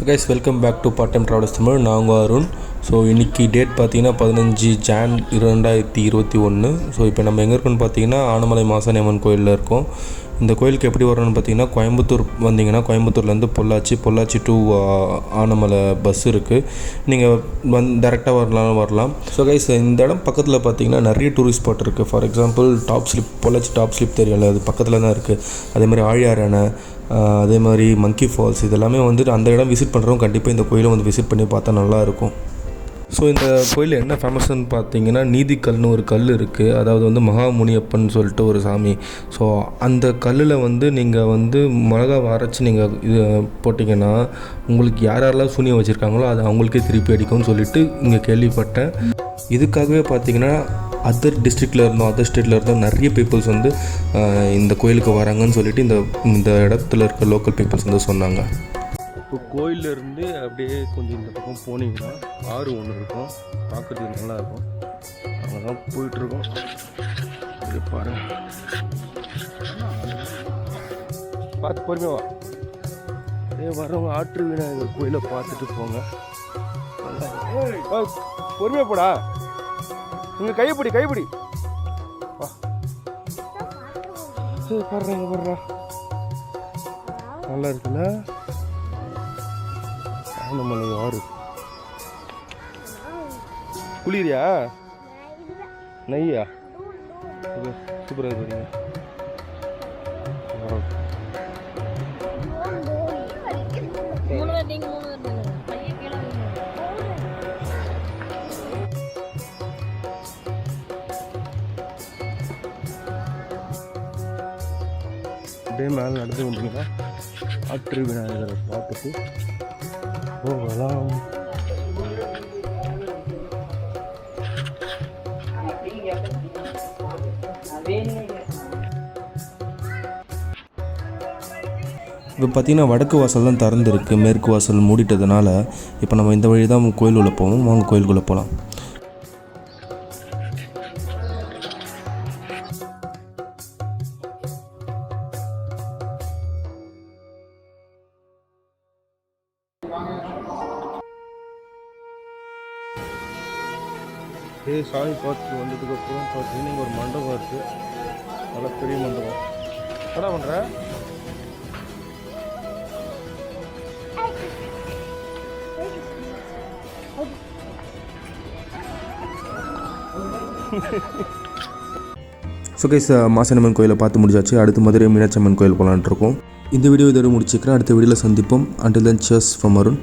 Guys welcome back to part time travels Tamil. நான் Arun. So இன்றைக்கி date பார்த்தீங்கன்னா 15 ஜான் 2021. ஸோ இப்போ நம்ம எங்கே இருக்கோன்னு பார்த்தீங்கன்னா ஆனமலை மாசாணி அம்மன் கோயிலில் இருக்கோம். இந்த கோயிலுக்கு எப்படி வரணும்னு பார்த்தீங்கன்னா கோயம்புத்தூர் வந்தீங்கன்னா கோயம்புத்தூர்லேருந்து பொள்ளாச்சி டு ஆனமலை பஸ் இருக்குது. நீங்கள் டேரெக்டாக வரலாம். ஸோ கைஸ் இந்த இடம் பக்கத்தில் பார்த்தீங்கன்னா நிறைய டூரிஸ்ட் ஸ்பாட் இருக்குது. For example Pollachi top slip தெரியல, அது பக்கத்தில் தான் இருக்குது. அதேமாதிரி ஆழியார் அணை, அதே மாதிரி மங்கி ஃபால்ஸ், இதெல்லாமே வந்துட்டு அந்த இடம் விசிட் பண்ணுறவங்க கண்டிப்பாக இந்த கோயிலை வந்து விசிட் பண்ணி பார்த்தா நல்லாயிருக்கும். ஸோ இந்த கோயிலில் என்ன ஃபேமஸ்ன்னு பார்த்தீங்கன்னா நீதிக்கல்னு ஒரு கல் இருக்குது. அதாவது வந்து மகாமுனியப்பன் சொல்லிட்டு ஒரு சாமி. ஸோ அந்த கல்லில் வந்து நீங்கள் வந்து மிளகா அரைச்சி நீங்கள் இது போட்டிங்கன்னா உங்களுக்கு யாரெல்லாம் சூனியம் வச்சுருக்காங்களோ அது அவங்களுக்கே திருப்பி அடிக்கும்னு சொல்லிட்டு இங்கே கேள்விப்பட்டேன். இதுக்காகவே பார்த்தீங்கன்னா அதர் டிஸ்ட்ரிக்டில் இருந்தோம், அதர் ஸ்டேட்டில் இருந்தோம் நிறைய பீப்புள்ஸ் வந்து இந்த கோயிலுக்கு வராங்கன்னு சொல்லிட்டு இந்த இடத்துல இருக்க லோக்கல் பீப்புள்ஸ் வந்து சொன்னாங்க. இப்போ கோயிலேருந்து அப்படியே கொஞ்சம் இந்த பக்கம் போனீங்கன்னா ஆறு ஒன்று இருக்கும், பார்க்குறதுக்கு நல்லாயிருக்கும். அங்கே தான் போயிட்டுருக்கோம். இது பாருங்க, பார்த்து பொறுமையா வரவங்க ஆற்று விநாயகர் கோயிலை பார்த்துட்டு போங்க. பொறுமையா போடா, இங்கே கைப்பிடி பாடுறா நல்லா இருக்குல்ல. ஆனமலை ஆறு குளிரியா நெய்யா சூப்பராக இருக்குங்க. அப்படியே மேலே நடந்து வந்தீங்கன்னா ஆற்று விநாயகரை பார்த்துட்டு போகலாம். இப்போ பார்த்தீங்கன்னா வடக்கு வாசல் தான் திறந்துருக்கு, மேற்கு வாசல் மூடிட்டதுனால இப்போ நம்ம இந்த வழி தான் கோயிலுக்குள்ளே போவோம். வாங்க கோயிலுக்குள்ளே போகலாம். சாமி பார்த்து வந்ததுக்கப்புறம் பார்த்தீங்கன்னா இங்கே ஒரு மண்டபம் இருக்குது, நல்லா பெரிய மண்டபம். என்ன பண்ணுற? ஸோ கைஸ் மாசாணி அம்மன் கோயிலை பார்த்து முடிச்சாச்சு. அடுத்து மதுரை மீனாட்சி அம்மன் கோயில் போகலான்ட்டு இருக்கோம். இந்த வீடியோ இதோட முடிச்சுக்கிறேன். அடுத்த வீடியோவில் சந்திப்போம். Until then, cheers from Arun.